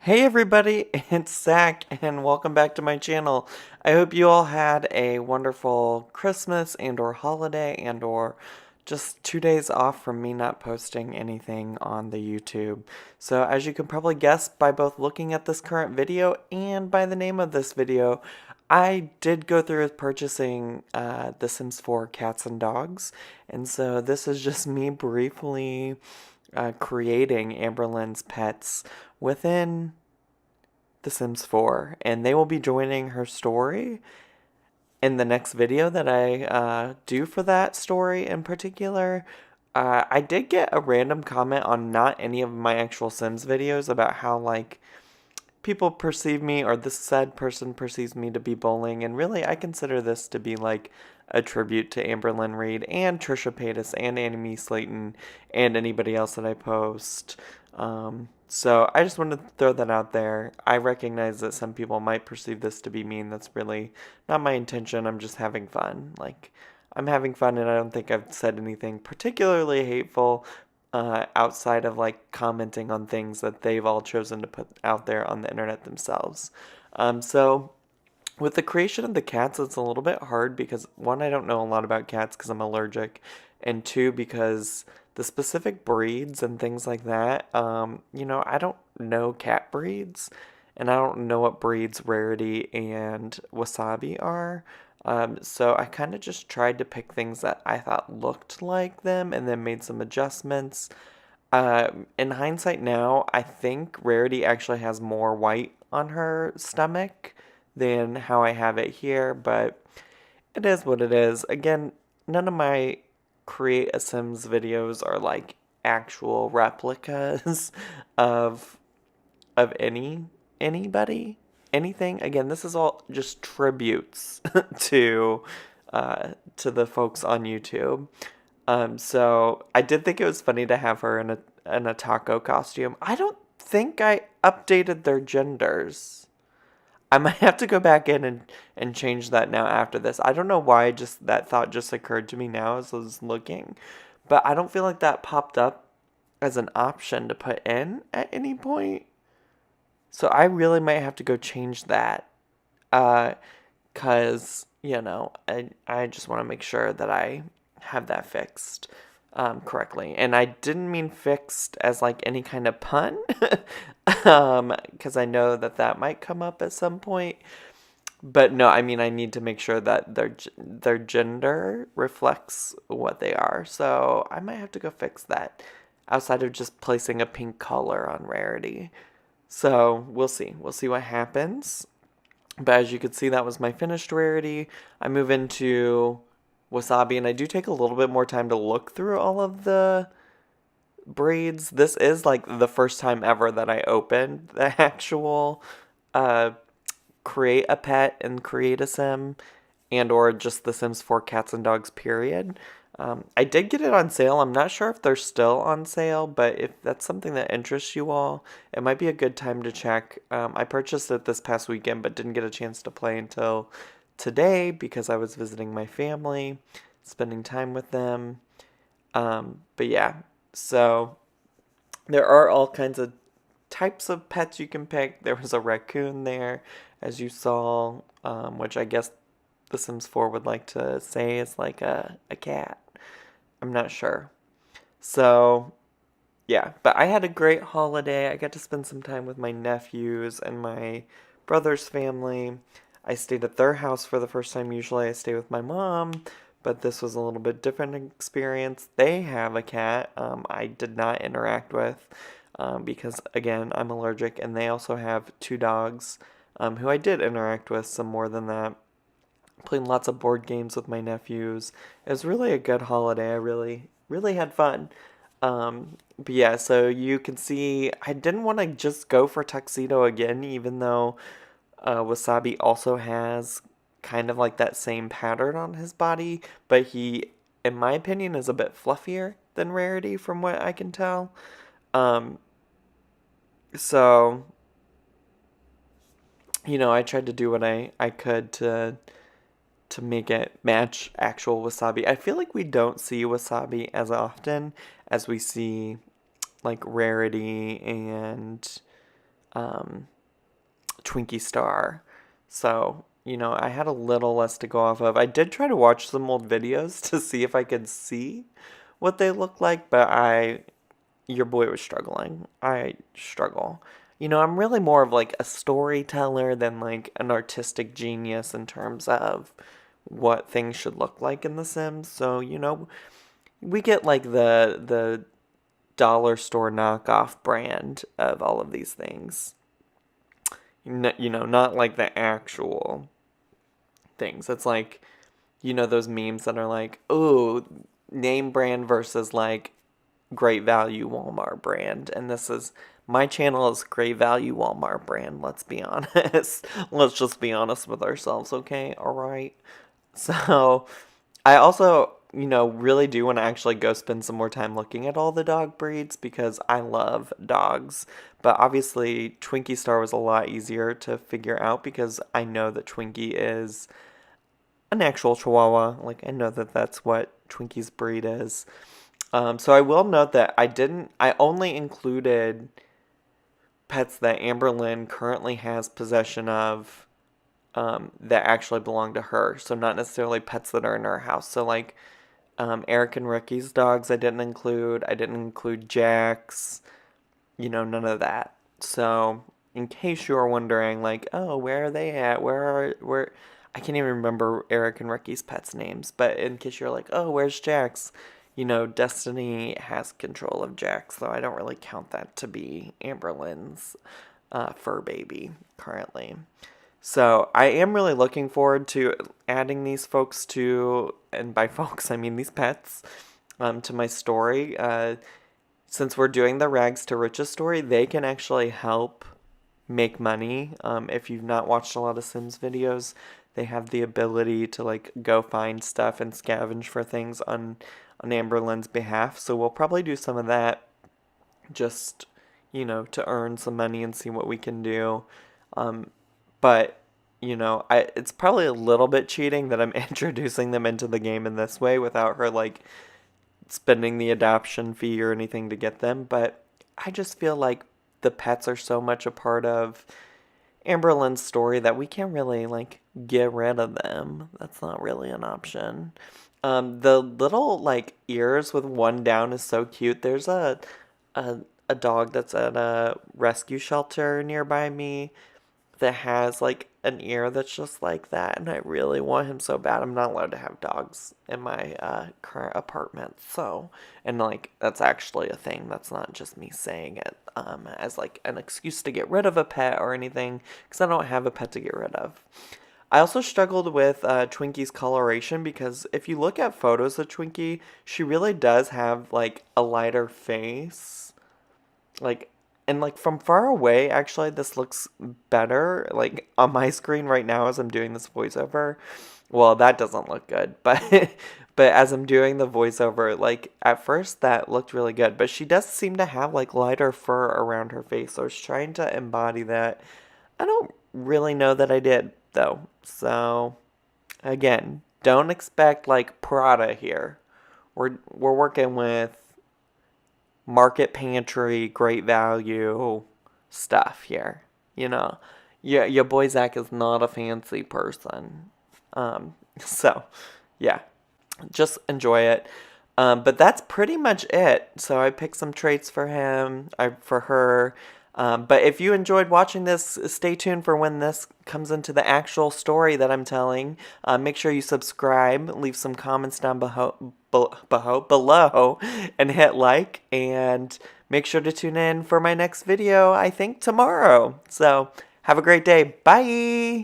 Hey everybody, it's Zach and welcome back to my channel. I hope you all had a wonderful Christmas and or holiday and or just 2 days off from me not posting anything on the YouTube. So as you can probably guess by both looking at this current video and by the name of this video, I did go through with purchasing The Sims 4 Cats and Dogs. And so this is just me briefly creating Amberlynn'S pets within The Sims 4, and they will be joining her story in the next video that I do for that story in particular. I did get a random comment on not any of my actual Sims videos about how, like, people perceive me, or this said person perceives me to be bullying, and really I consider this to be like a tribute to Amberlynn Reed and Trisha Paytas and Annie Slayton and anybody else that I post. So I just wanted to throw that out there. I recognize that some people might perceive this to be mean. That's really not my intention. I'm just having fun. Like, I'm having fun, and I don't think I've said anything particularly hateful, outside of like commenting on things that they've all chosen to put out there on the internet themselves. So with the creation of the cats, it's a little bit hard because one, I don't know a lot about cats because I'm allergic, and two, because the specific breeds and things like that, I don't know cat breeds, and I don't know what breeds Rarity and Wasabi are. So I kind of just tried to pick things that I thought looked like them and then made some adjustments. In hindsight now, I think Rarity actually has more white on her stomach than how I have it here, but it is what it is. Again, none of my Create a Sims videos are like actual replicas of anybody, anything. Again, this is all just tributes to the folks on YouTube. So I did think it was funny to have her in a taco costume. I don't think I updated their genders. I might have to go back in and change that now after this. I don't know why just that thought just occurred to me now as I was looking. But I don't feel like that popped up as an option to put in at any point. So I really might have to go change that. Cause, I just want to make sure that I have that fixed correctly. And I didn't mean fixed as like any kind of pun. Cause I know that that might come up at some point. But no, I mean, I need to make sure that their gender reflects what they are. So I might have to go fix that outside of just placing a pink color on Rarity. So we'll see. We'll see what happens. But as you can see, that was my finished Rarity. I move into Wasabi, and I do take a little bit more time to look through all of the breeds. This is like the first time ever that I opened the actual uh, create a pet and create a sim, and or just the Sims 4 cats and dogs period. I did get it on sale. I'm not sure if they're still on sale, but if that's something that interests you all, it might be a good time to check. I purchased it this past weekend, but didn't get a chance to play until today because I was visiting my family, spending time with them. But yeah, so there are all kinds of types of pets you can pick. There was a raccoon there, as you saw, which I guess The Sims 4 would like to say is like a cat. I'm not sure. So, yeah, but I had a great holiday. I got to spend some time with my nephews and my brother's family. I stayed at their house for the first time. Usually I stay with my mom, but this was a little bit different experience. They have a cat I did not interact with because, again, I'm allergic, and they also have two dogs who I did interact with some more than that. Playing lots of board games with my nephews. It was really a good holiday. I really, really had fun. But yeah, so you can see I didn't want to just go for tuxedo again, even though Wasabi also has kind of like that same pattern on his body, but he, in my opinion, is a bit fluffier than Rarity from what I can tell. Um, so, I tried to do what I could to make it match actual Wasabi. I feel like we don't see Wasabi as often as we see like Rarity and um, Twinkie Star. So, I had a little less to go off of. I did try to watch some old videos to see if I could see what they look like, but your boy was struggling. I struggle. I'm really more of like a storyteller than like an artistic genius in terms of what things should look like in The Sims. So, we get like the dollar store knockoff brand of all of these things. Not like the actual things. It's like, those memes that are like, oh, name brand versus like great value Walmart brand. And my channel is great value Walmart brand. Let's be honest. Let's just be honest with ourselves, okay? All right. So I also, really do want to actually go spend some more time looking at all the dog breeds because I love dogs. But obviously, Twinkie Star was a lot easier to figure out because I know that Twinkie is an actual Chihuahua. Like, I know that that's what Twinkie's breed is. So I will note that I only included pets that Amberlynn currently has possession of that actually belong to her. So not necessarily pets that are in her house. So like Eric and Ricky's dogs I didn't include. I didn't include Jack's, none of that. So in case you are wondering, like, oh, where are they at? Where I can't even remember Eric and Ricky's pets' names, but in case you're like, oh, where's Jack's? Destiny has control of Jack's, though I don't really count that to be Amberlynn's fur baby currently. So I am really looking forward to adding these folks and by folks I mean these pets, to my story. Since we're doing the Rags to Riches story, they can actually help make money. If you've not watched a lot of Sims videos, they have the ability to like go find stuff and scavenge for things on Amberlynn's behalf. So we'll probably do some of that just, to earn some money and see what we can do. But, it's probably a little bit cheating that I'm introducing them into the game in this way without her like spending the adoption fee or anything to get them. But I just feel like the pets are so much a part of Amberlynn's story that we can't really like get rid of them. That's not really an option. The little like ears with one down is so cute. There's a dog that's at a rescue shelter nearby me that has like an ear that's just like that, and I really want him so bad. I'm not allowed to have dogs in my current apartment, so, and like that's actually a thing. That's not just me saying it as like an excuse to get rid of a pet or anything, because I don't have a pet to get rid of. I also struggled with Twinkie's coloration because if you look at photos of Twinkie, she really does have like a lighter face. Like, and like from far away, actually, this looks better. Like on my screen right now as I'm doing this voiceover. Well, that doesn't look good, but but as I'm doing the voiceover, like at first that looked really good. But she does seem to have like lighter fur around her face. So I was trying to embody that. I don't really know that I did though. So again, don't expect like Prada here. We're working with market pantry, great value stuff here. Yeah, your boy Zach is not a fancy person. So yeah, just enjoy it. But that's pretty much it. So I picked some traits for for her. But if you enjoyed watching this, stay tuned for when this comes into the actual story that I'm telling. Make sure you subscribe, leave some comments down below, and hit like. And make sure to tune in for my next video, I think tomorrow. So have a great day. Bye!